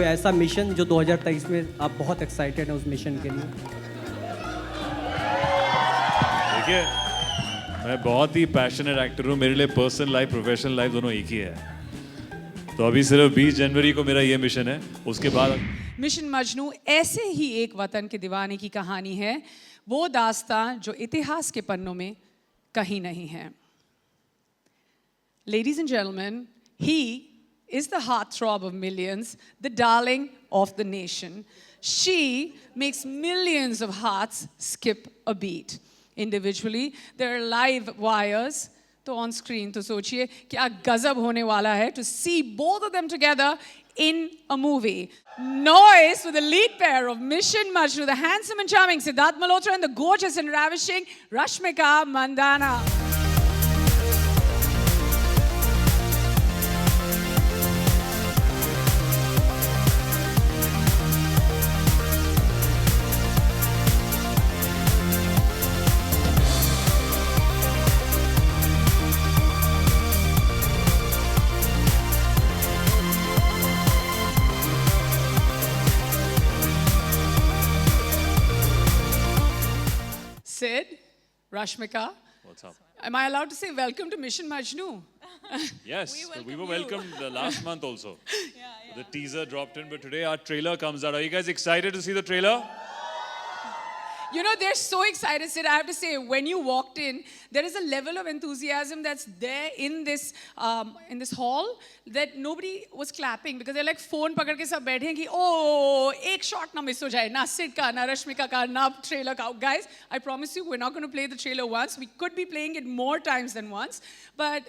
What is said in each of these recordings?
ऐसा मिशन जो 2023 में आप बहुत एक्साइटेड हैं उस मिशन के लिए? देखिए, मैं बहुत ही पैशनेट एक्टर हूँ. मेरे लिए पर्सनल लाइफ, प्रोफेशनल लाइफ दोनों एक ही है. तो अभी सिर्फ 20 जनवरी को मेरा ये मिशन है. उसके बाद मिशन मजनू ऐसे ही एक वतन के दीवाने की कहानी है. वो दास्तां जो इतिहास के पन्नों में कहीं नहीं है. Ladies and gentlemen, he is the heartthrob of millions, the darling of the nation. She makes millions of hearts skip a beat. Individually, there are live wires. तो on screen, तो सोचिए क्या गजब होने वाला है to see both of them together in a movie. Noise for the lead pair of Mission Majnu, the handsome and charming Sidharth Malhotra and the gorgeous and ravishing Rashmika Mandanna. Sid, Rashmika. What's up? Am I allowed to say welcome to Mission Majnu? Yes, we were welcomed last month also. The teaser dropped in, but today our trailer comes out. Are you guys excited to see the trailer? You know, they're so excited, Sid. I have to say, when you walked in, there is a level of enthusiasm that's there in this hall that nobody was clapping because they're like phone pakad ke sab baithe hain ki oh ek shot na miss ho jaye, na Sid ka, na Rashmika ka, na trailer ka. Guys, I promise you, we're not going to play the trailer once. We could be playing it more times than once. But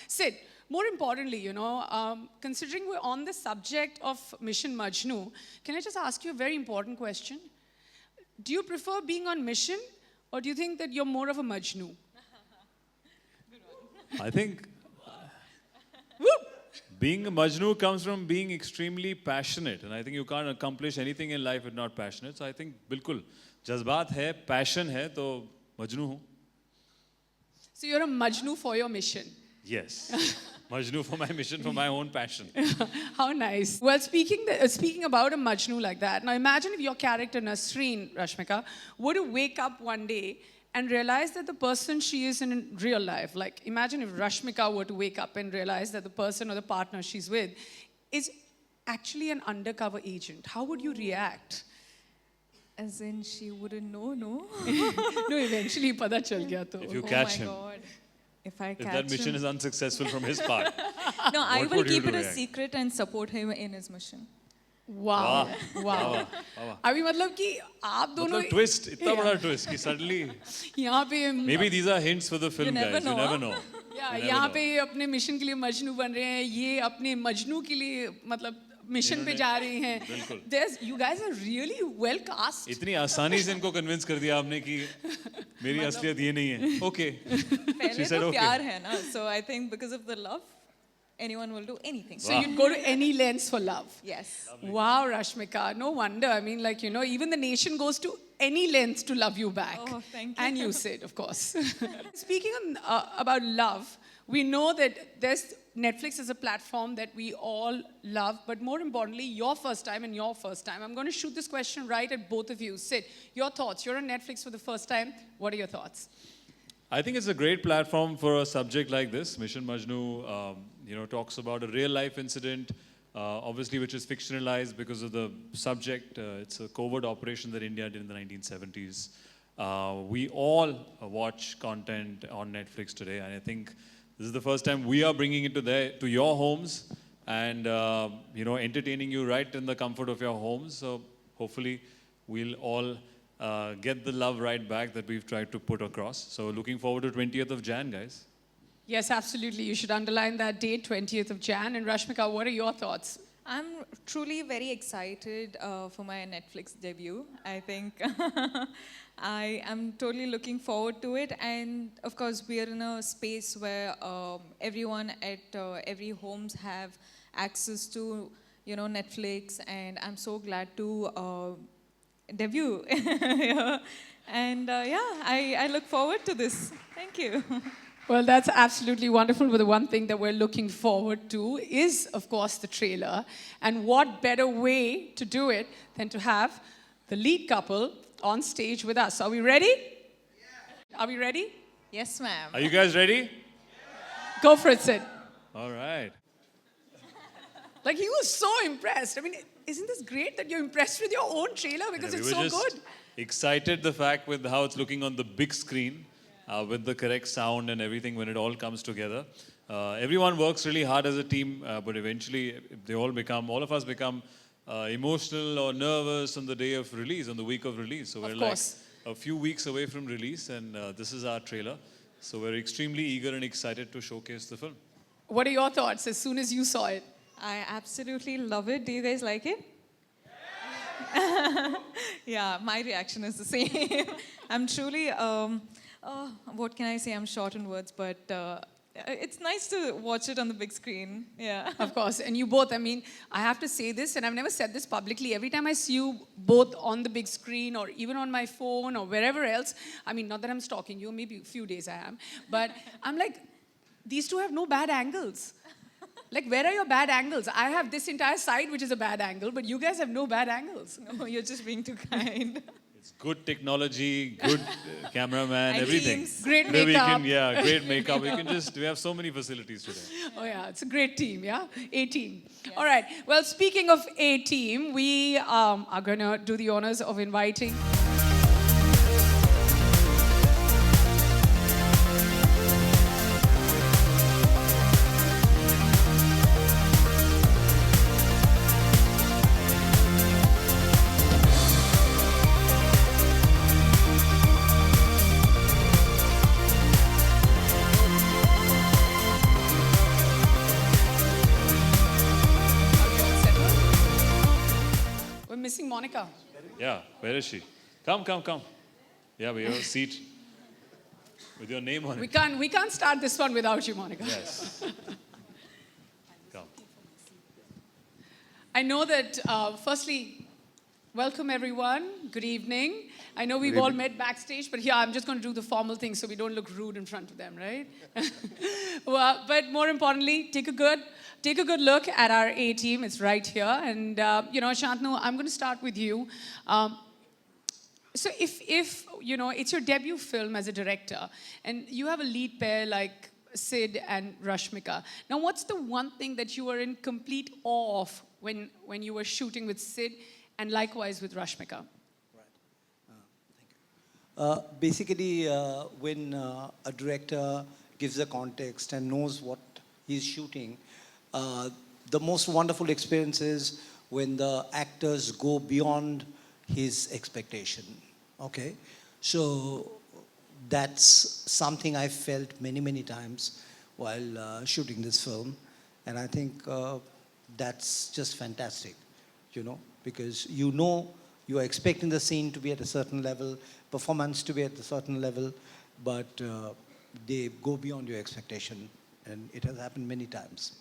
Sid, more importantly, you know, considering we're on the subject of Mission Majnu, can I just ask you a very important question? Do you prefer being on mission, or do you think that you're more of a Majnu? I think being a Majnu comes from being extremely passionate, and I think you can't accomplish anything in life if not passionate. So I think बिल्कुल जज्बात है, passion है, तो Majnu हूँ. So you're a Majnu for your mission. Yes. Majnu for my mission, for my own passion. How nice. Well, speaking about a Majnu like that, now imagine if your character Nasreen, Rashmika, were to wake up one day and realize that the person she is in real life, like imagine if Rashmika were to wake up and realize that the person or the partner she's with is actually an undercover agent. How would you react? As in, she wouldn't know, no? No, eventually pata chal gaya to. If you catch him. God. If I catch that mission him. is unsuccessful from his part. No, I will keep it a react? secret and support him in his mission. Wow. Wow. अभी मतलब कि आप दोनों मतलब twist, इतना बड़ा twist कि suddenly यहाँ पे maybe these are hints for the film, guys. You never know. यहाँ पे अपने मिशन के लिए मजनू बन रहे हैं, ये अपने मजनू के लिए मतलब मिशन पे जा रहे हैं. You guys are really well cast. इतनी आसानी से इनको convince कर दिया आपने कि मेरी असलियत ये नहीं है. Okay. पहले तो प्यार है ना, so I think because of the love, anyone will do anything. So you'd go to any lengths for love. Yes. Lovely. Wow, Rashmika. No wonder. I mean, like, you know, even the nation goes to any lengths to love you back. Oh, thank you. And you, Sid, of course. Speaking about love, we know that Netflix is a platform that we all love, but more importantly, your first time and your first time. I'm going to shoot this question right at both of you. Sid, your thoughts. You're on Netflix for the first time. What are your thoughts? I think it's a great platform for a subject like this. Mission Majnu, talks about a real life incident, obviously which is fictionalized because of the subject. It's a covert operation that India did in the 1970s. We all watch content on Netflix today, and I think this is the first time we are bringing it to your homes and entertaining you right in the comfort of your homes. So hopefully we'll all get the love right back that we've tried to put across. So looking forward to 20th of Jan, guys. Yes, absolutely. You should underline that date, 20th of Jan. And Rashmika, what are your thoughts? I'm truly very excited for my Netflix debut. I think I am totally looking forward to it. And of course, we are in a space where everyone at every homes have access to, Netflix. And I'm so glad to debut. Yeah. And I look forward to this. Thank you. Well, that's absolutely wonderful. But the one thing that we're looking forward to is, of course, the trailer. And what better way to do it than to have the lead couple on stage with us? Are we ready? Yeah. Are we ready? Yes, ma'am. Are you guys ready? Go for it, Sid. All right. Like, he was so impressed. I mean, isn't this great that you're impressed with your own trailer because Yeah, it's we so were just good? excited the fact with how it's looking on the big screen, with the correct sound and everything when it all comes together. Everyone works really hard as a team, but eventually all of us become emotional or nervous on the day of release, on the week of release. So we're like a few weeks away from release, and this is our trailer. So we're extremely eager and excited to showcase the film. What are your thoughts as soon as you saw it? I absolutely love it. Do you guys like it? Yeah, my reaction is the same. I'm truly, what can I say? I'm short in words, but it's nice to watch it on the big screen. Yeah. Of course. And you both, I mean, I have to say this, and I've never said this publicly. Every time I see you both on the big screen or even on my phone or wherever else, I mean, not that I'm stalking you, maybe a few days I am, but I'm like, these two have no bad angles. Like, where are your bad angles? I have this entire side, which is a bad angle, but you guys have no bad angles. No, you're just being too kind. It's good technology, good cameraman, And everything. teams. Great Where makeup. great makeup. We have so many facilities today. Oh, yeah, it's a great team, yeah? A-team. Yes. All right. Well, speaking of A-team, we are going to do the honors of inviting... Missing Monica. Yeah, where is she? Come. Yeah, we have a seat with your name on it. We can't start this one without you, Monica. Yes. Come. I know that, firstly, welcome everyone. Good evening. I know we've all met backstage, but here I'm just going to do the formal thing so we don't look rude in front of them, right? Well, but more importantly, take a good look at our A-team. It's right here. And, Shantanu, I'm going to start with you. So if it's your debut film as a director, and you have a lead pair like Sid and Rashmika. Now, what's the one thing that you were in complete awe of when you were shooting with Sid, and likewise with Rashmika? Basically, when a director gives a context and knows what he's shooting, the most wonderful experience is when the actors go beyond his expectation. Okay? So that's something I felt many, many times while shooting this film. And I think that's just fantastic, because you are expecting the scene to be at a certain level, performance to be at a certain level, but they go beyond your expectation, and it has happened many times.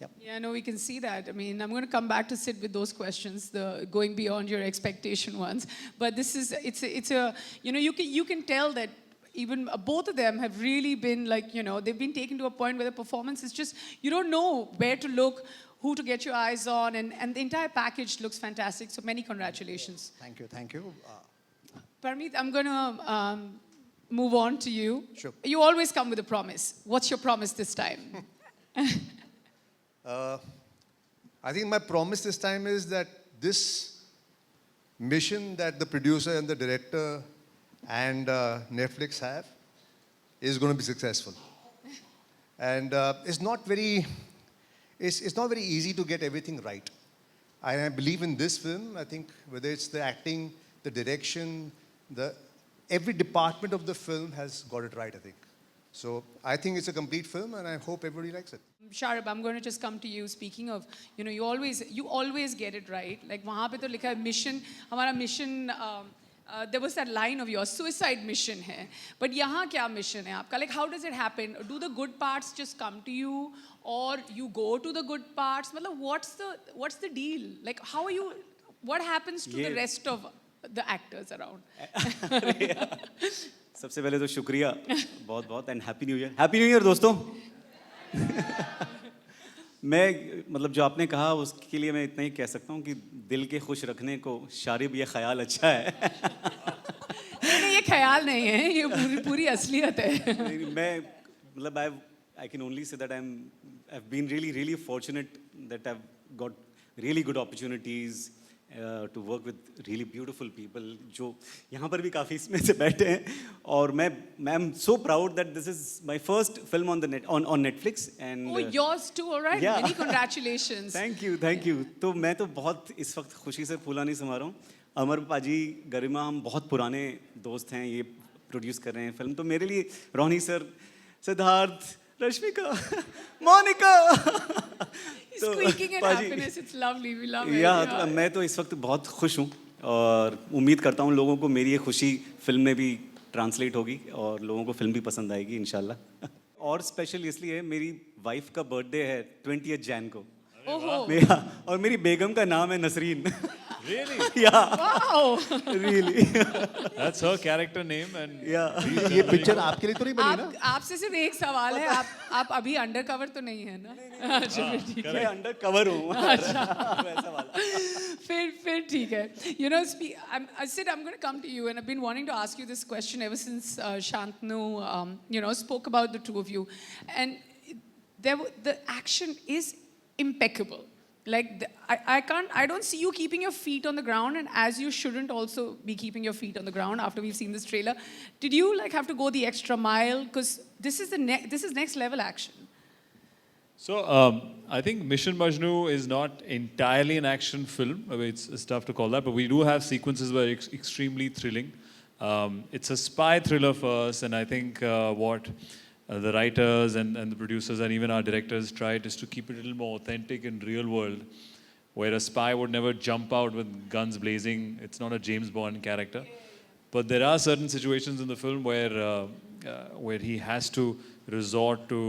Yep. Yeah, no, we can see that. I mean, I'm going to come back to Sid with those questions, the going beyond your expectation ones. But you can tell that even both of them have really been they've been taken to a point where the performance is just, you don't know where to look, who to get your eyes on, and the entire package looks fantastic. So many congratulations. Thank you. Parmeet, I'm going to move on to you. Sure. You always come with a promise. What's your promise this time? I think my promise this time is that this mission that the producer and the director and Netflix have is going to be successful. And it's not very easy to get everything right. I believe in this film. I think whether it's the acting, the direction, every department of the film has got it right, I think. So I think it's a complete film, and I hope everybody likes it. Sharab, I'm going to just come to you. Speaking of, you always get it right. Like, वहाँ पे तो लिखा है mission, हमारा mission. There was that line of yours, suicide mission hai. But यहाँ क्या mission है आपका? Like, how does it happen? Do the good parts just come to you, or you go to the good parts? मतलब, what's the deal? Like, how are you? What happens to the rest of the actors around? सबसे पहले तो शुक्रिया बहुत बहुत and happy new year दोस्तों। मैं मतलब जो आपने कहा उसके लिए मैं इतना ही कह सकता हूँ कि दिल के खुश रखने को शारिब ये ख्याल अच्छा है। नहीं, ये ख्याल नहीं है, ये पूरी पूरी असलियत है। मैं मतलब I can only say that I've been really fortunate that I've got really good opportunities to work with really beautiful people जो यहाँ पर भी काफ़ी इसमें से बैठे हैं, और मैं I'm so proud that this is my first film on Netflix and Oh, yours too, all right. Yeah. Many congratulations. Thank you. तो मैं तो बहुत इस वक्त खुशी से फूला नहीं समा रहा हूँ। अमर पाजी, गरिमा, हम बहुत पुराने दोस्त हैं, ये प्रोड्यूस कर रहे हैं फिल्म, तो मेरे लिए Ronnie sir, Siddharth, Rashmika, Monika Squeaking in happiness, it's lovely, we love it. तो मैं तो इस वक्त बहुत खुश हूँ और उम्मीद करता हूँ लोगों को मेरी ये खुशी फिल्म में भी ट्रांसलेट होगी और लोगों को फिल्म भी पसंद आएगी इंशाल्लाह। और स्पेशल इसलिए मेरी वाइफ का बर्थडे है 20 जैन को। ओहो। और मेरी बेगम का नाम है Nasreen. Really? Yeah. Wow. Really. That's her character name and Yeah. ये पिक्चर आपके लिए तो नहीं बनी ना? आपसे सिर्फ एक सवाल है, आप अभी अंडर कवर तो नहीं है ना? अच्छा फिर ठीक है। मैं अंडर कवर हूँ। वैसा वाला। फिर ठीक है। You know, Sid, I'm going to come to you, and I've been wanting to ask you this question ever since Shantanu, spoke about the two of you, and the action is impeccable. Like I don't see you keeping your feet on the ground, and as you shouldn't also be keeping your feet on the ground after we've seen this trailer. Did you like have to go the extra mile? Because this is next level action. So I think Mission Majnu is not entirely an action film. I mean, it's tough to call that, but we do have sequences where it's extremely thrilling. It's a spy thriller for us, and I think what the writers and the producers and even our directors tried is to keep it a little more authentic and real world, where a spy would never jump out with guns blazing. It's not a James Bond character. But there are certain situations in the film where he has to resort to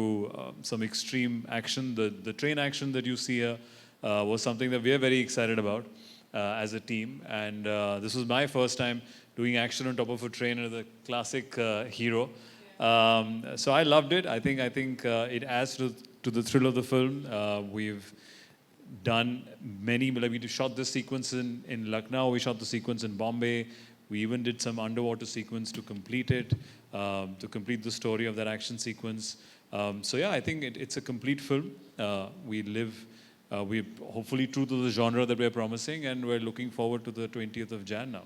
some extreme action. The train action that you see here was something that we are very excited about as a team. And this was my first time doing action on top of a train as a classic hero. So I loved it. I think it adds to the thrill of the film. We've done many, like we shot this sequence in Lucknow, we shot the sequence in Bombay. We even did some underwater sequence to complete it, to complete the story of that action sequence. So yeah, I think it's a complete film. We're hopefully true to the genre that we're promising, and we're looking forward to the 20th of Jan now.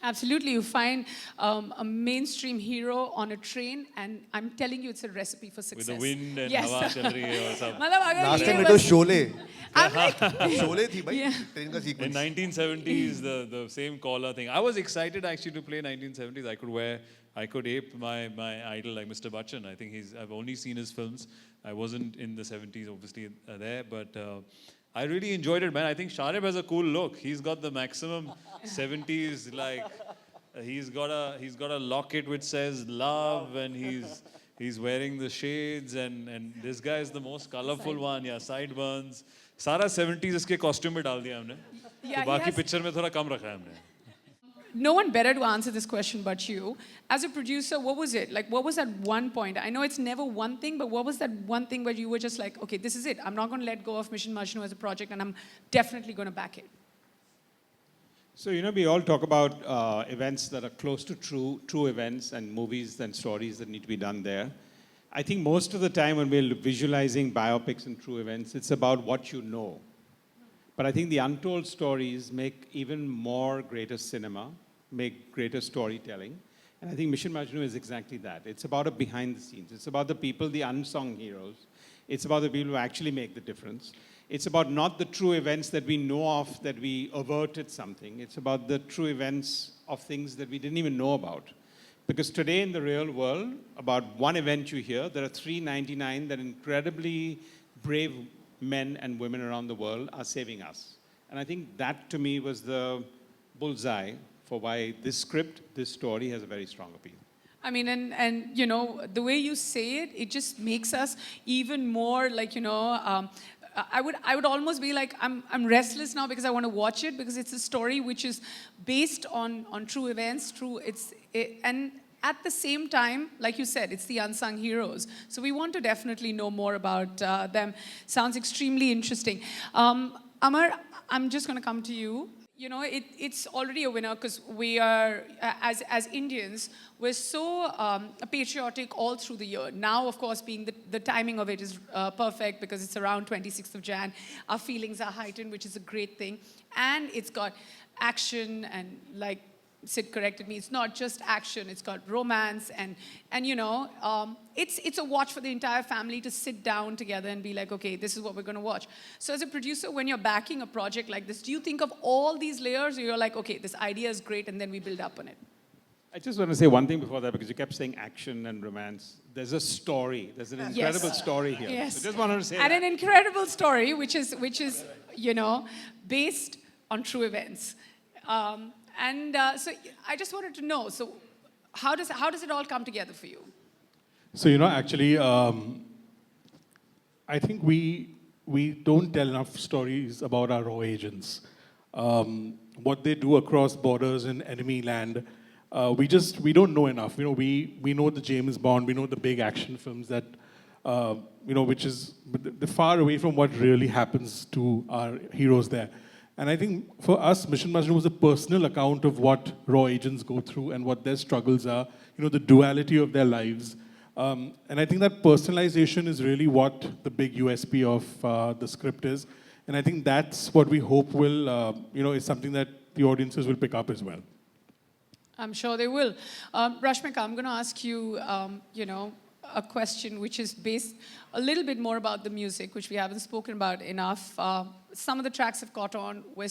Absolutely. You find a mainstream hero on a train, and I'm telling you, it's a recipe for success. With the wind and yes. hawa chal rahi hai or something. Last time it was Sholay. I'm like, Sholay thi bhai, Yeah. train ka In sequence. 1970s, the same collar thing. I was excited actually to play 1970s. I could ape my idol like Mr. Bachchan. I think I've only seen his films. I wasn't in the 70s, obviously, there, but I really enjoyed it, man. I think Sharib has a cool look. He's got the maximum 70s, like he's got a locket which says love, and he's wearing the shades, and this guy is the most colorful one. Yeah, sideburns. सारा 70s इसके costume में डाल दिया हमने. Yeah, तो बाकी picture में थोड़ा कम रखा है हमने. no one better to answer this question but you. As a producer, what was it? Like, what was that one point? I know it's never one thing, but what was that one thing where you were just like, okay, this is it. I'm not going to let go of Mission Majnu as a project, and I'm definitely going to back it. So, we all talk about events that are close to true events and movies and stories that need to be done there. I think most of the time when we're visualizing biopics and true events, it's about what you know. But I think the untold stories make even more greater cinema, make greater storytelling. And I think Mission Majnu is exactly that. It's about a behind the scenes. It's about the people, the unsung heroes. It's about the people who actually make the difference. It's about not the true events that we know of, that we averted something. It's about the true events of things that we didn't even know about. Because today in the real world, about one event you hear, there are 399 that incredibly brave men and women around the world are saving us. And I think that to me was the bullseye for why this script, this story has a very strong appeal. I mean, and the way you say it, it just makes us even more like, I would almost be like, I'm restless now because I want to watch it, because it's a story which is based on true events, and at the same time, like you said, it's the unsung heroes. So we want to definitely know more about them. Sounds extremely interesting. Amar, I'm just going to come to you. You know, it's already a winner because we are, as Indians, we're so patriotic all through the year. Now, of course, being the timing of it is perfect because it's around 26th of Jan. Our feelings are heightened, which is a great thing. And it's got action and like Sid corrected me, it's not just action, it's got romance and you know, it's a watch for the entire family to sit down together and be like, okay, this is what we're going to watch. So as a producer, when you're backing a project like this, do you think of all these layers or you're like, okay, this idea is great and then we build up on it? I just want to say one thing before that because you kept saying action and romance. There's a story. There's an incredible story here. Yes. So just wanted to say and that. an incredible story, which is you know, based on true events. So I just wanted to know, so how does it all come together for you? So, you know, actually, I think we don't tell enough stories about our raw agents. What they do across borders in enemy land, we don't know enough. You know, we know the James Bond, we know the big action films that, you know, which is they're far away from what really happens to our heroes there. And I think for us, Mission Majnu was a personal account of what raw agents go through and what their struggles are, you know, the duality of their lives. And I think that personalization is really what the big USP of the script is. And I think that's what we hope will, you know, is something that the audiences will pick up as well. I'm sure they will. Rashmika, I'm going to ask you, you know, a question which is based a little bit more about the music, which we haven't spoken about enough. Some of the tracks have caught on. We're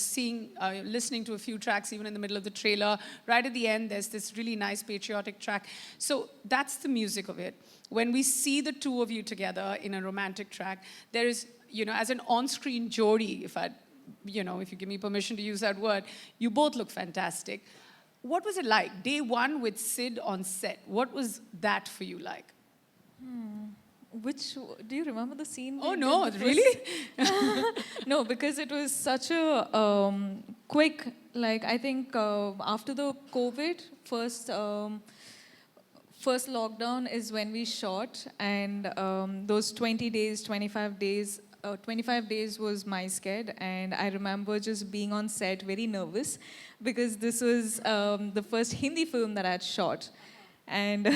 listening to a few tracks even in the middle of the trailer. Right at the end, there's this really nice patriotic track. So that's the music of it. When we see the two of you together in a romantic track, there is, you know, as an on-screen jodi, if you give me permission to use that word, you both look fantastic. What was it like? Day one with Sid on set. What was that for you like? Do you remember the scene? Oh no, really? No, because it was such a quick, like I think after the COVID, first lockdown is when we shot, and those 20 days, 25 days, 25 days was my sked, and I remember just being on set very nervous because this was the first Hindi film that I had shot. And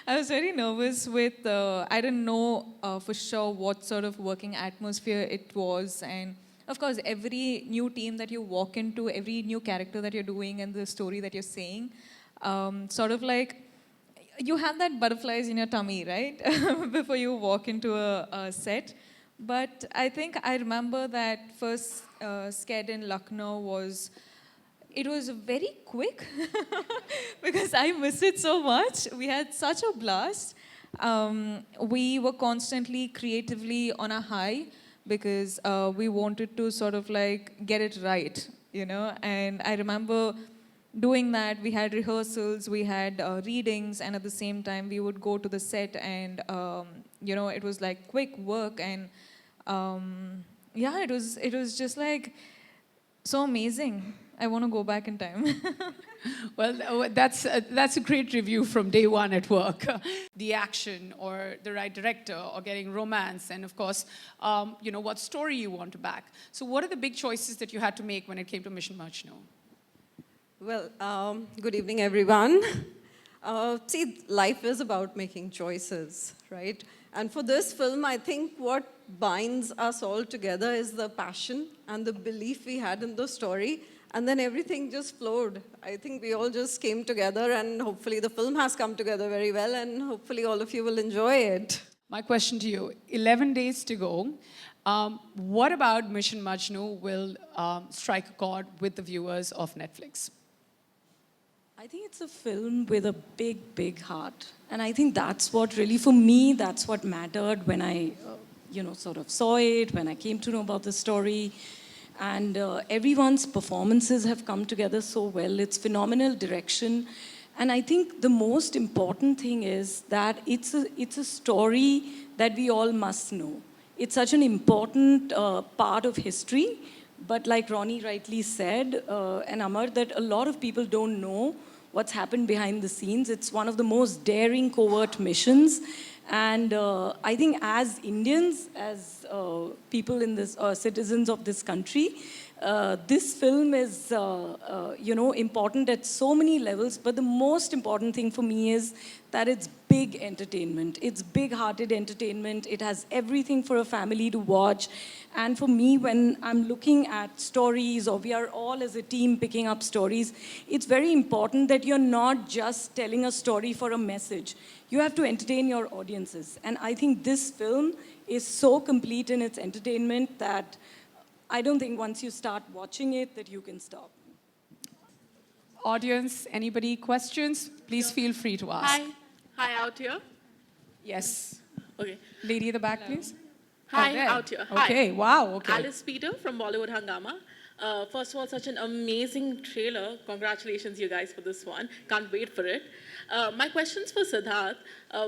I was very nervous with, I didn't know for sure what sort of working atmosphere it was. And of course, every new team that you walk into, every new character that you're doing and the story that you're saying, sort of like, you have that butterflies in your tummy, right? Before you walk into a set. But I think I remember that first sked in Lucknow it was very quick because I missed it so much. We had such a blast. We were constantly creatively on a high because we wanted to sort of like get it right, you know. And I remember doing that. We had rehearsals, we had readings, and at the same time we would go to the set and, you know, it was like quick work. And yeah, it was just like so amazing. I want to go back in time. Well, that's a great review from day one at work. The action or the right director or getting romance and, of course, you know, what story you want to back. So what are the big choices that you had to make when it came to Mission Majnu? Well, good evening, everyone. See, life is about making choices, right? And for this film, I think what binds us all together is the passion and the belief we had in the story. And then everything just flowed. I think we all just came together, and hopefully the film has come together very well, and hopefully all of you will enjoy it. My question to you, 11 days to go. What about Mission Majnu will strike a chord with the viewers of Netflix? I think it's a film with a big, big heart. And I think that's what really, for me, that's what mattered when I, you know, sort of saw it, when I came to know about the story. And everyone's performances have come together so well. It's phenomenal direction. And I think the most important thing is that it's a story that we all must know. It's such an important part of history. But like Ronnie rightly said, and Amar, that a lot of people don't know what's happened behind the scenes. It's one of the most daring covert missions. And I think as Indians, as people in this, citizens of this country, this film is, important at so many levels. But the most important thing for me is that it's big entertainment. It's big-hearted entertainment. It has everything for a family to watch. And for me, when I'm looking at stories, or we are all as a team picking up stories, it's very important that you're not just telling a story for a message. You have to entertain your audiences. And I think this film is so complete in its entertainment that I don't think once you start watching it that you can stop. Audience, anybody questions? Please feel free to ask. Hi, out here. Yes. Okay. Lady at the back, please. Hi, there. out here. Okay, Hi. wow, okay. Alice Peter from Bollywood Hangama. First of all, such an amazing trailer. Congratulations, you guys, for this one. Can't wait for it. My question's for Sidharth.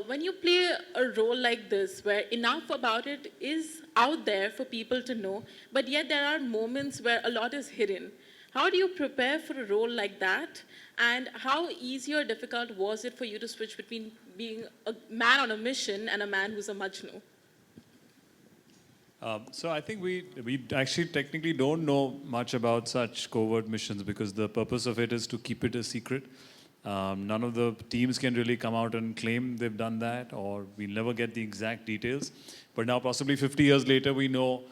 When you play a role like this, where enough about it is out there for people to know, but yet there are moments where a lot is hidden. How do you prepare for a role like that? And how easy or difficult was it for you to switch between being a man on a mission and a man who's a Majnu? So I think we actually technically don't know much about such covert missions because the purpose of it is to keep it a secret. None of the teams can really come out and claim they've done that, or we'll never get the exact details. But now possibly 50 years later, we know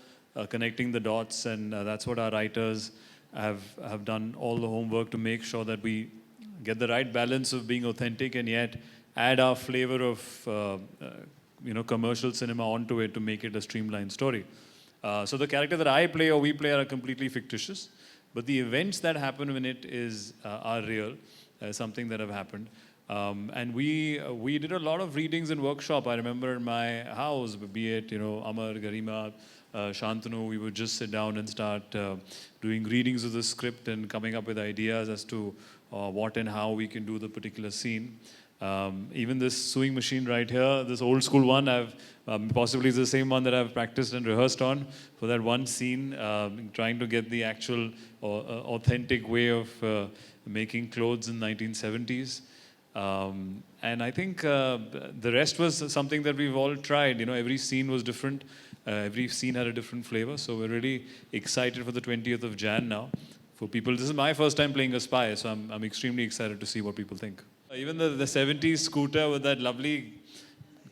connecting the dots, and that's what our writers have done all the homework to make sure that we get the right balance of being authentic and yet add our flavor of commercial cinema onto it to make it a streamlined story. So the character that I play or we play are completely fictitious, but the events that happen in it are real, something that have happened. And we did a lot of readings and workshop. I remember in my house, be it Amar, Garima, Shantanu, we would just sit down and start doing readings of the script and coming up with ideas as to what and how we can do the particular scene. Even this sewing machine right here, this old school one, I've possibly the same one that I've practiced and rehearsed on for that one scene, trying to get the actual authentic way of making clothes in 1970s. And I think the rest was something that we've all tried. Every scene was different. Every scene had a different flavor. So we're really excited for the 20th of Jan now. For people, this is my first time playing a spy, so I'm extremely excited to see what people think. Even the 70s scooter with that lovely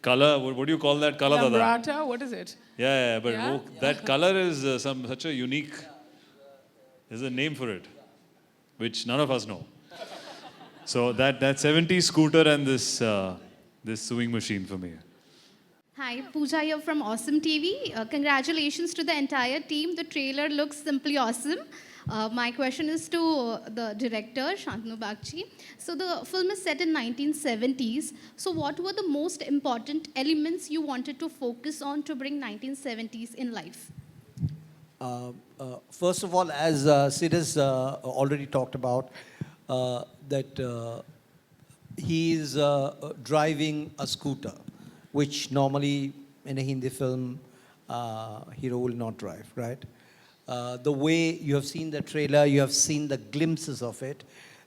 color, what do you call that color? Lambrata, what is it? Yeah, but that color is such a unique, there's a name for it, which none of us know. So that 70s scooter and this sewing machine for me. Hi, Pooja here from Awesome TV. Congratulations to the entire team. The trailer looks simply awesome. My question is to the director, Shantanu Bagchi. So the film is set in 1970s. So what were the most important elements you wanted to focus on to bring 1970s in life? First of all, as Sid has already talked about, that he is driving a scooter, which normally in a Hindi film, hero will not drive, right? The way you have seen the trailer, you have seen the glimpses of it,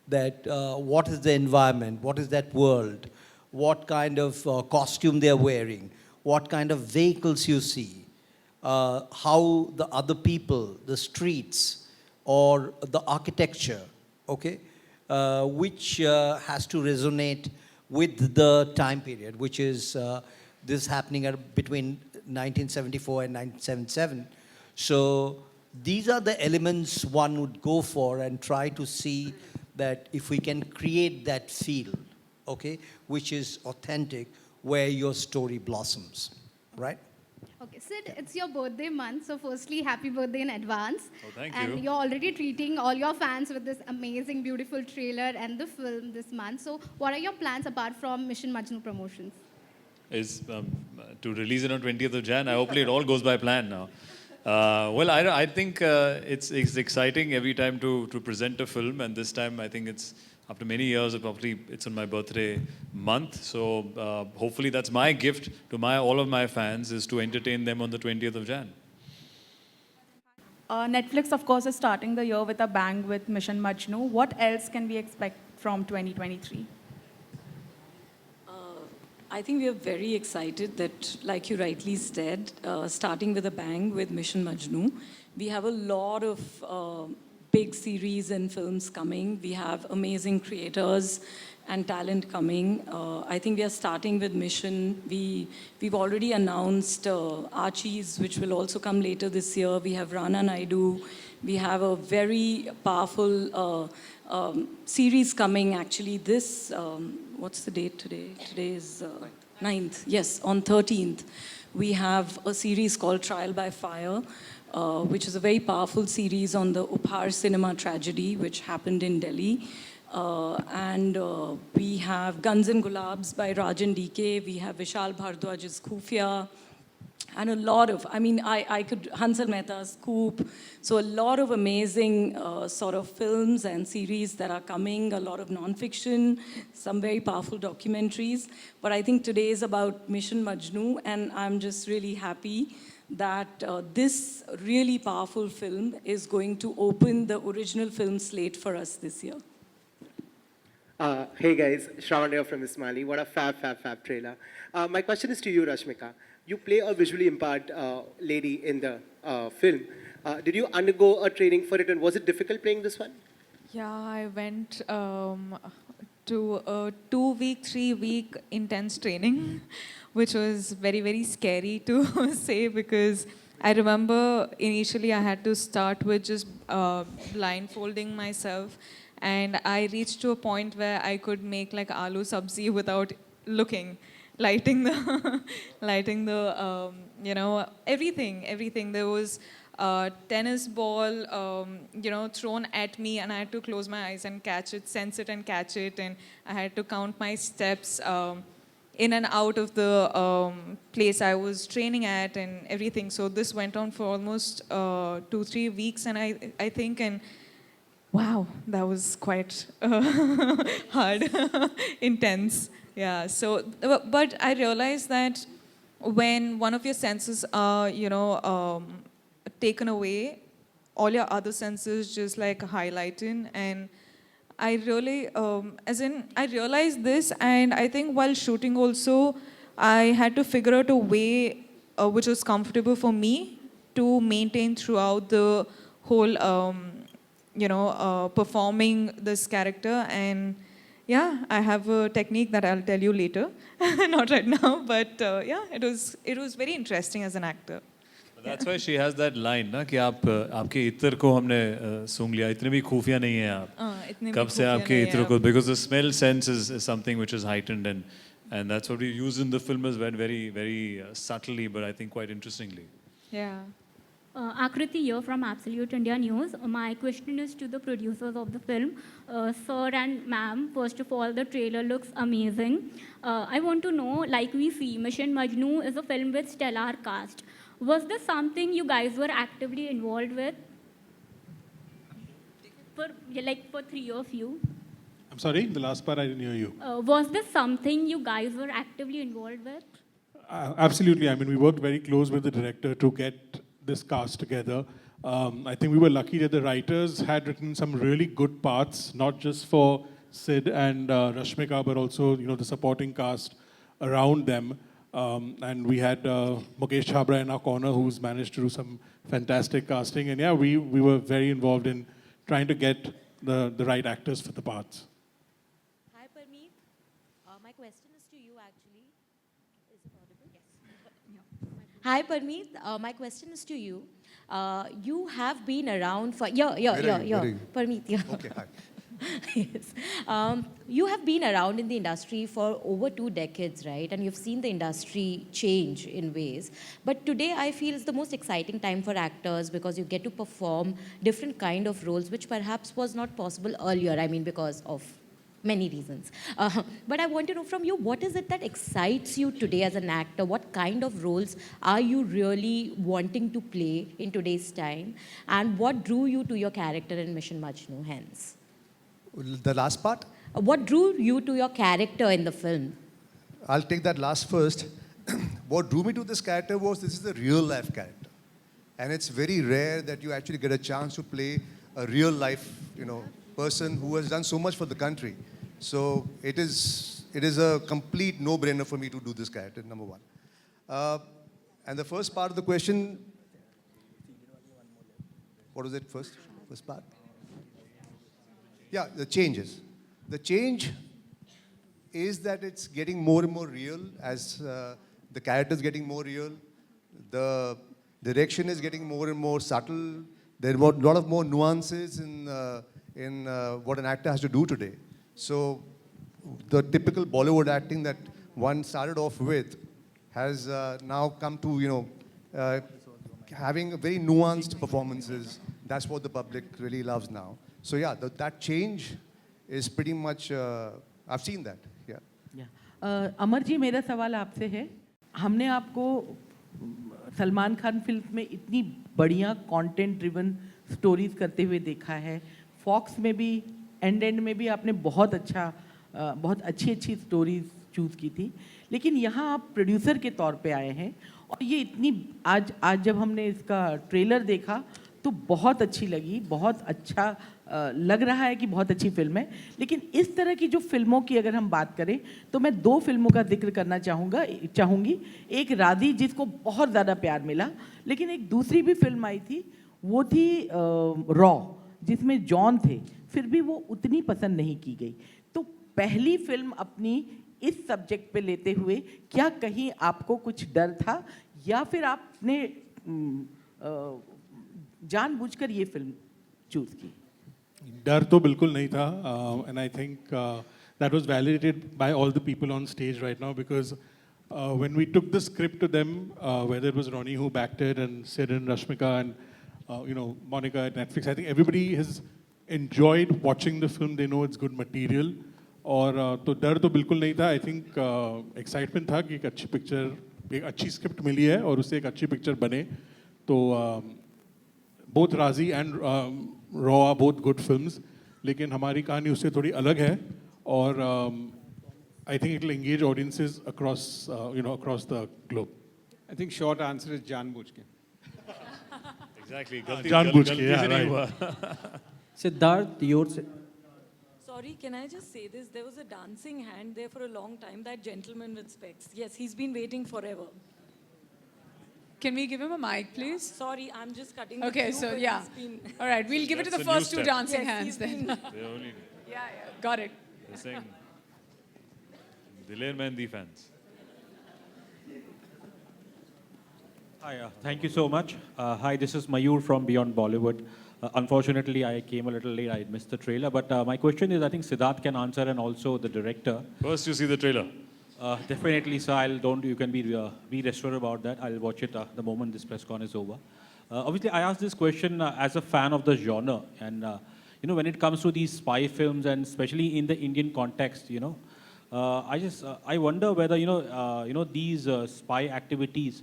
that what is the environment, what is that world, what kind of costume they are wearing, what kind of vehicles you see, how the other people, the streets, or the architecture, okay, which has to resonate with the time period, which is this happening between 1974 and 1977. So these are the elements one would go for and try to see that if we can create that feel, okay, which is authentic, where your story blossoms, right? Okay, Sid, it's your birthday month, so firstly, happy birthday in advance. Oh, thank you. And you're already treating all your fans with this amazing, beautiful trailer and the film this month. So what are your plans apart from Mission Majnu promotions? Is to release it on 20th of Jan. Hopefully it all goes by plan now. Well, I think it's exciting every time to present a film, and this time I think it's after many years. Probably it's on my birthday month, so hopefully that's my gift to all of my fans, is to entertain them on the 20th of Jan. Netflix, of course, is starting the year with a bang with Mission Majnu. What else can we expect from 2023? I think we are very excited that, like you rightly said, starting with a bang with Mission Majnu. We have a lot of big series and films coming. We have amazing creators and talent coming. I think we are starting with Mission. We've already announced Archies, which will also come later this year. We have Rana Naidu. We have a very powerful series coming actually this, what's the date today? Today is 9th. Yes, on 13th. We have a series called Trial by Fire, which is a very powerful series on the Upar cinema tragedy, which happened in Delhi. And we have Guns and Gulabs by Rajan DK. We have Vishal Bhardwaj's Khufia. And a lot of, I could, Hansal Mehta's Scoop. So a lot of amazing sort of films and series that are coming, a lot of non-fiction, some very powerful documentaries. But I think today is about Mission Majnu, and I'm just really happy that this really powerful film is going to open the original film slate for us this year. Hey guys, Shravan here from Ismaili. What a fab trailer. My question is to you, Rashmika. You play a visually impaired lady in the film. Did you undergo a training for it, and was it difficult playing this one? Yeah, I went to a 2-week, 3-week intense training, which was very, very scary to say, because I remember initially I had to start with just blindfolding myself, and I reached to a point where I could make like aloo sabzi without looking, lighting the, everything. There was a tennis ball, thrown at me, and I had to close my eyes and catch it, sense it and catch it, and I had to count my steps in and out of the place I was training at and everything. So this went on for almost 2-3 weeks, and I think, and wow, that was quite hard, intense. Yeah, so, but I realized that when one of your senses are, taken away, all your other senses just like highlighten. And I really, I realized this, and I think while shooting also, I had to figure out a way which was comfortable for me to maintain throughout the whole, performing this character. And yeah, I have a technique that I'll tell you later, not right now, but yeah, it was very interesting as an actor. That's why she has that line, ना कि आपके इत्र को हमने सूंघ लिया, इतने भी खुफिया नहीं हैं आप. कब से आपके इत्र को, because the smell sense is something which is heightened, and that's what we use in the film as well, very, very subtly, but I think quite interestingly. Yeah. Akriti here from Absolute India News. My question is to the producers of the film. Sir and ma'am, first of all, the trailer looks amazing. I want to know, like we see, Mission Majnu is a film with stellar cast. Was this something you guys were actively involved with? For three of you? I'm sorry, the last part I didn't hear you. Was this something you guys were actively involved with? Absolutely. I mean, we worked very close with the director to get this cast together. I think we were lucky that the writers had written some really good parts, not just for Sid and Rashmika, but also the supporting cast around them. And we had Mukesh Chabra in our corner, who's managed to do some fantastic casting. And yeah, we were very involved in trying to get the right actors for the parts. Hi, Parmeet. My question is to you, actually. Is it audible? Yes. Hi, Parmeet. My question is to you. You have been around for... Parmeet, yeah. Okay, hi. Yes. You have been around in the industry for over 2 decades, right? And you've seen the industry change in ways. But today I feel it's the most exciting time for actors because you get to perform different kind of roles, which perhaps was not possible earlier. I mean, because of many reasons. But I want to know from you, what is it that excites you today as an actor? What kind of roles are you really wanting to play in today's time? And what drew you to your character in Mission Majnu, hence? The last part? What drew you to your character in the film? I'll take that last first. What drew me to this character was this is a real life character. And it's very rare that you actually get a chance to play a real life, person who has done so much for the country. So it is a complete no-brainer for me to do this character, number one. And the first part of the question, what was it first? First part? Yeah, the changes. The change is that it's getting more and more real as the character is getting more real. The direction is getting more and more subtle. There are a lot of more nuances in what an actor has to do today. So the typical Bollywood acting that one started off with has now come to, having very nuanced performances. That's what the public really loves now. So yeah, that change is pretty much, I've seen that, yeah. Amar ji, मेरा सवाल आपसे है, हमने आपको Salman Khan film में इतनी बढ़िया content driven stories करते हुए देखा है, फॉक्स में भी एंड में भी आपने बहुत अच्छी स्टोरीज चूज़ की थी, लेकिन यहाँ आप प्रोड्यूसर के तौर पे आए हैं और ये इतनी आज जब हमने इसका ट्रेलर देखा तो बहुत अच्छी लगी, बहुत अच्छा लग रहा है कि बहुत अच्छी फिल्म है। लेकिन इस तरह की जो फिल्मों की अगर हम बात करें तो मैं 2 फिल्मों का जिक्र करना चाहूँगी। एक राधी, जिसको बहुत ज़्यादा प्यार मिला, लेकिन एक दूसरी भी फिल्म आई थी, वो थी रॉ, जिसमें जॉन थे, फिर भी वो उतनी पसंद नहीं की गई। तो पहली फिल्म अपनी इस सब्जेक्ट पे लेते हुए क्या कहीं आपको कुछ डर था या फिर आपने जानबूझकर ये फिल्म चूज की? डर तो बिल्कुल नहीं था, and I think that was validated by all the people on stage right now, because when we took the script to them, whether it was Ronnie who backed it and Sid and Rashmika and Monica at Netflix, I think everybody has enjoyed watching the film. They know it's good material. और तो डर तो बिल्कुल नहीं था। I think excitement था कि एक अच्छी पिक्चर, एक अच्छी स्क्रिप्ट मिली है और उससे एक अच्छी पिक्चर बने। तो both Raazi and Raw are both good films, लेकिन हमारी कहानी उससे थोड़ी अलग है और I think it will engage audiences across the globe. I think short answer is जानबूझ के। Exactly. जानबूझ के, yeah, right. Sidharth, yours. Sorry, can I just say this? There was a dancing hand there for a long time, that gentleman with specs. Yes, he's been waiting forever. Can we give him a mic, please? Sorry, I'm just cutting Okay, the so queue, yeah. All right, we'll give it to the first 2 dancing hands then. They're only, Yeah, got it. they're saying, Diler Mehndi fans. Hi, thank you so much. Hi, this is Mayur from Beyond Bollywood. Unfortunately, I came a little late. I missed the trailer. But my question is, I think Sidharth can answer, and also the director. First, you see the trailer. Definitely, so you can be assured about that. I'll watch it the moment this press con is over. Obviously, I asked this question as a fan of the genre. And, when it comes to these spy films, and especially in the Indian context, I wonder whether, these spy activities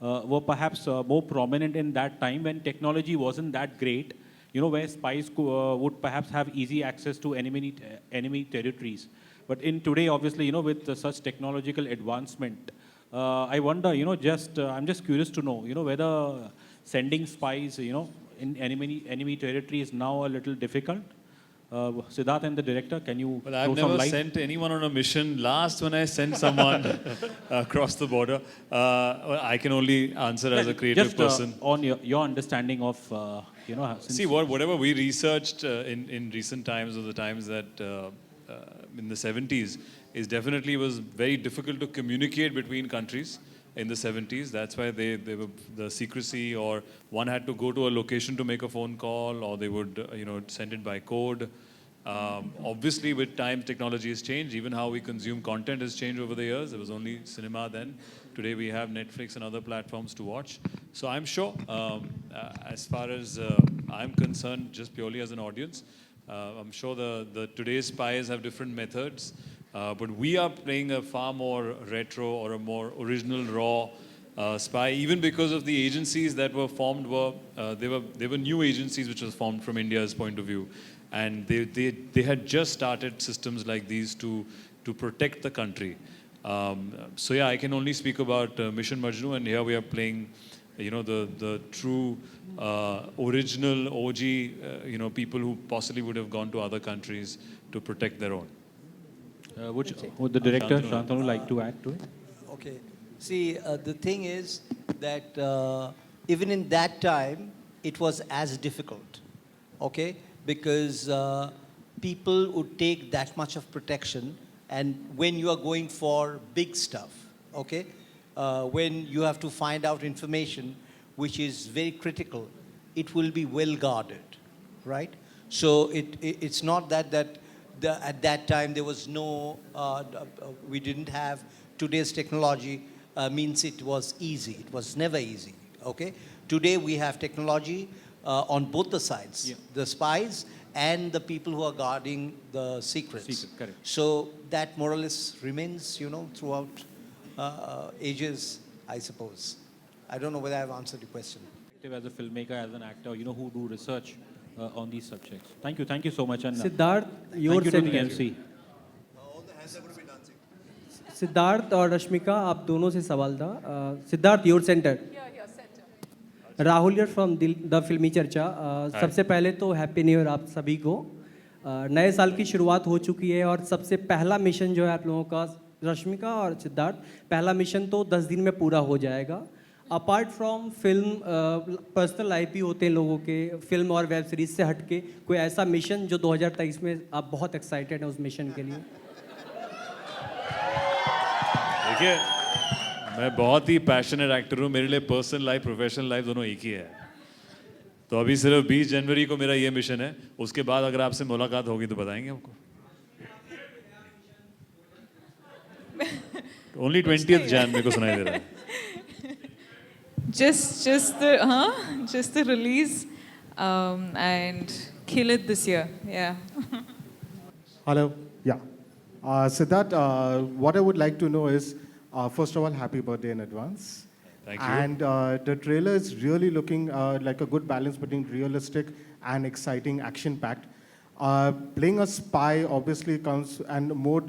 were perhaps more prominent in that time when technology wasn't that great, where spies would perhaps have easy access to enemy territories. But in today, obviously, with such technological advancement, I wonder, I'm just curious to know, whether sending spies, in enemy territory is now a little difficult. Sidharth and the director, can you Well, throw I've some never light? sent anyone on a mission. Last, when I sent someone across the border, I can only answer as a creative Just person. on your understanding of, since See, whatever we researched in recent times, or the times that in the 70s, is definitely was very difficult to communicate between countries in the 70s. That's why they were the secrecy, or one had to go to a location to make a phone call, or they would send it by code. Obviously, with time, technology has changed. Even how we consume content has changed over the years. There was only cinema then. Today we have Netflix and other platforms to watch. So I'm sure, as far as I'm concerned, just purely as an audience, I'm sure the today's spies have different methods. But we are playing a far more retro or a more original, raw spy, even because of the agencies that were formed they were new agencies which was formed from India's point of view. And they had just started systems like these to protect the country. So yeah, I can only speak about Mission Majnu, and here we are playing the true original OG, people who possibly would have gone to other countries to protect their own. Would the director Shantanu like to add to it? Okay. See, the thing is that even in that time, it was as difficult, okay? Because people would take that much of protection, and when you are going for big stuff, okay? When you have to find out information which is very critical, it will be well guarded, right? So it's not that at that time there was no, we didn't have today's technology means it was easy. It was never easy, okay? Today we have technology on both the sides, the spies and the people who are guarding the secrets. Correct. So that more or less remains, throughout ages, I suppose. I don't know whether I've answered your question. As a filmmaker, as an actor, who do research on these subjects. Thank you so much. And Sidharth, your thank you to the center. MC. Siddharth और रश्मिका, आप दोनों से सवाल था. Siddharth, your centre. Rahul here from the फिल्मी चर्चा. सबसे पहले तो हैप्पी न्यू ईयर आप सभी को. नए साल की शुरुआत हो चुकी है और सबसे पहला मिशन जो है आप लोगों का, रश्मिका और सिद्धार्थ, पहला मिशन तो 10 दिन में पूरा हो जाएगा. Apart from film, personal life भी होते हैं लोगों के, फिल्म और वेब सीरीज से हटके कोई ऐसा मिशन जो 2023 में आप बहुत एक्साइटेड हैं उस मिशन के लिए? देखिए, मैं बहुत ही पैशनेट एक्टर हूँ. मेरे लिए पर्सनल लाइफ, प्रोफेशनल लाइफ दोनों एक ही है. तो अभी सिर्फ 20 जनवरी को मेरा ये मिशन है. उसके बाद अगर आपसे मुलाकात होगी तो बताएंगे आपको. ओनली 20th Jan मेरे को सुनाई दे रहा है. Just the release and kill it this year. Yeah. Hello. Yeah. Sidharth, what I would like to know is, first of all, happy birthday in advance. Thank you. And the trailer is really looking like a good balance between realistic and exciting, action-packed. Playing a spy obviously comes, and more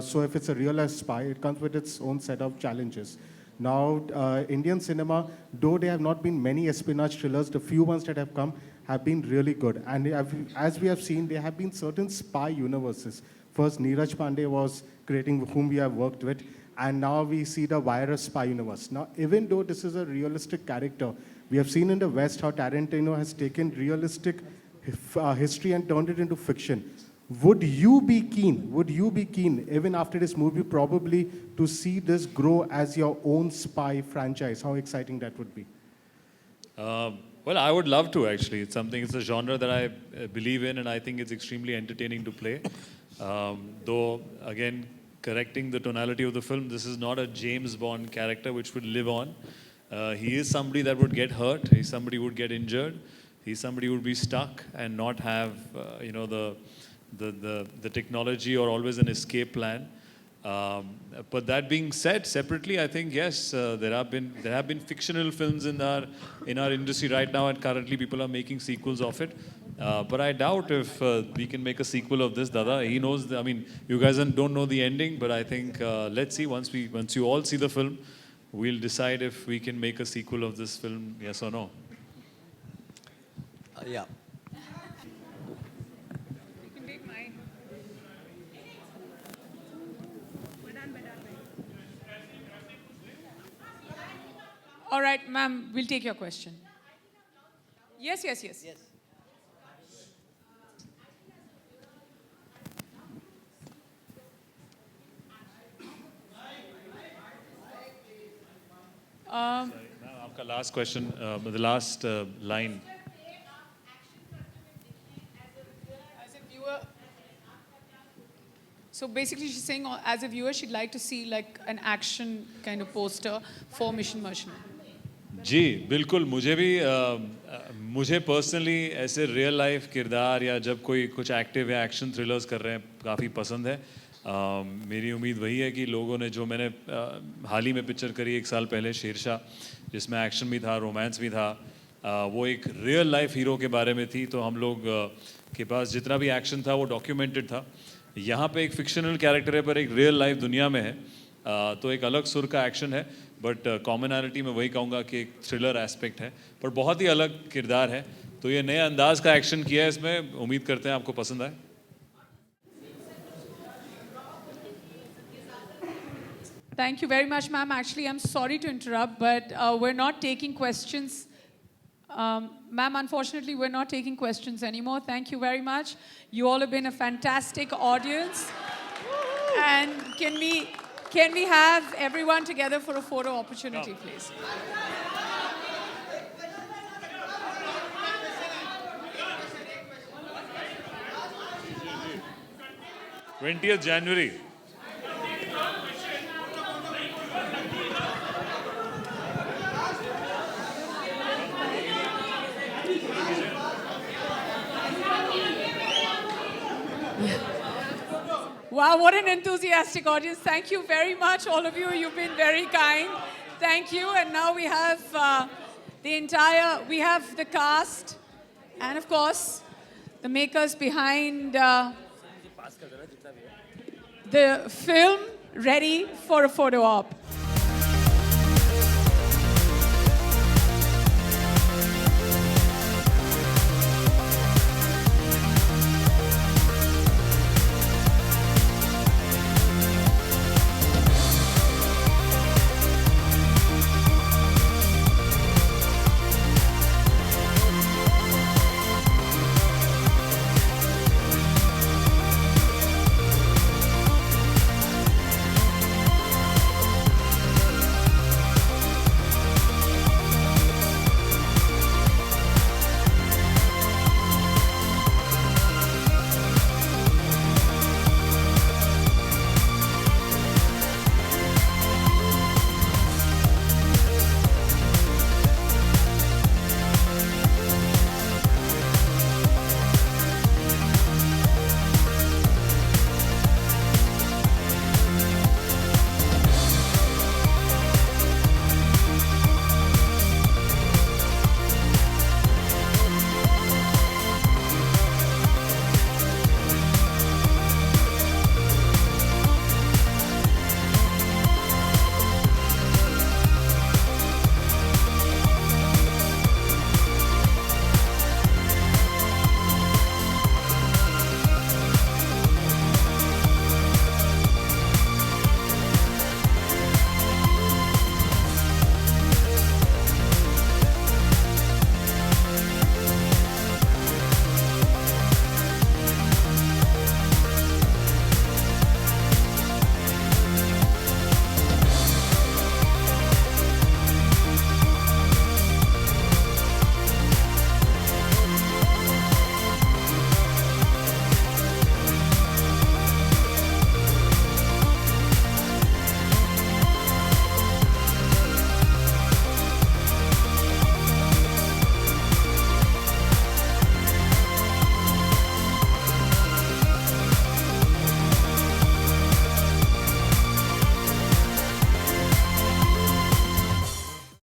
so if it's a real-life spy, it comes with its own set of challenges. Now, Indian cinema, though there have not been many espionage thrillers, the few ones that have come have been really good. And as we have seen, there have been certain spy universes. First, Neeraj Pandey was creating, whom we have worked with, and now we see the virus spy universe. Now, even though this is a realistic character, we have seen in the West how Tarantino has taken realistic history and turned it into fiction. Would you be keen, even after this movie, probably to see this grow as your own spy franchise? How exciting that would be. Well, I would love to, actually. It's a genre that I believe in, and I think it's extremely entertaining to play. Though, again, correcting the tonality of the film, this is not a James Bond character which would live on. He is somebody that would get hurt. He's somebody who would get injured. He's somebody who would be stuck and not have, the technology or always an escape plan. But that being said, separately, I think yes, there have been fictional films in our industry right now, and currently people are making sequels of it. But I doubt if we can make a sequel of this. Dada, he knows. You guys don't know the ending, but I think let's see once you all see the film, we'll decide if we can make a sequel of this film, yes or no. Yeah. All right, ma'am, we'll take your question. Yes. आपका last question, the last line. So basically, she's saying, as a viewer, she'd like to see like an action kind of poster for Mission Majnu. जी बिल्कुल. मुझे personally ऐसे real life किरदार या जब कोई कुछ active या एक्शन थ्रिलर्स कर रहे हैं काफ़ी पसंद है. मेरी उम्मीद वही है कि लोगों ने, जो मैंने हाल ही में पिक्चर करी 1 साल पहले, शेरशाह, जिसमें एक्शन भी था, रोमांस भी था, वो एक रियल लाइफ हीरो के बारे में थी. तो हम लोग के पास जितना भी एक्शन था वो डॉक्यूमेंटेड था. यहाँ पे एक फिक्शनल कैरेक्टर है पर एक रियल लाइफ दुनिया में है, तो एक अलग सुर का एक्शन है बट कॉमनैलिटी मैं वही कहूँगा कि एक थ्रिलर एस्पेक्ट है, पर बहुत ही अलग किरदार है. तो ये नए अंदाज का एक्शन किया है इसमें, उम्मीद करते हैं आपको पसंद आए. Thank you very much, ma'am. Actually, I'm sorry to interrupt, but we're not taking questions. Ma'am, unfortunately, we're not taking questions anymore. Thank you very much. You all have been a fantastic audience. And can we have everyone together for a photo opportunity, please? 20th January. Wow, what an enthusiastic audience. Thank you very much, all of you. You've been very kind. Thank you. And now we have we have the cast and, of course, the makers behind the film ready for a photo op.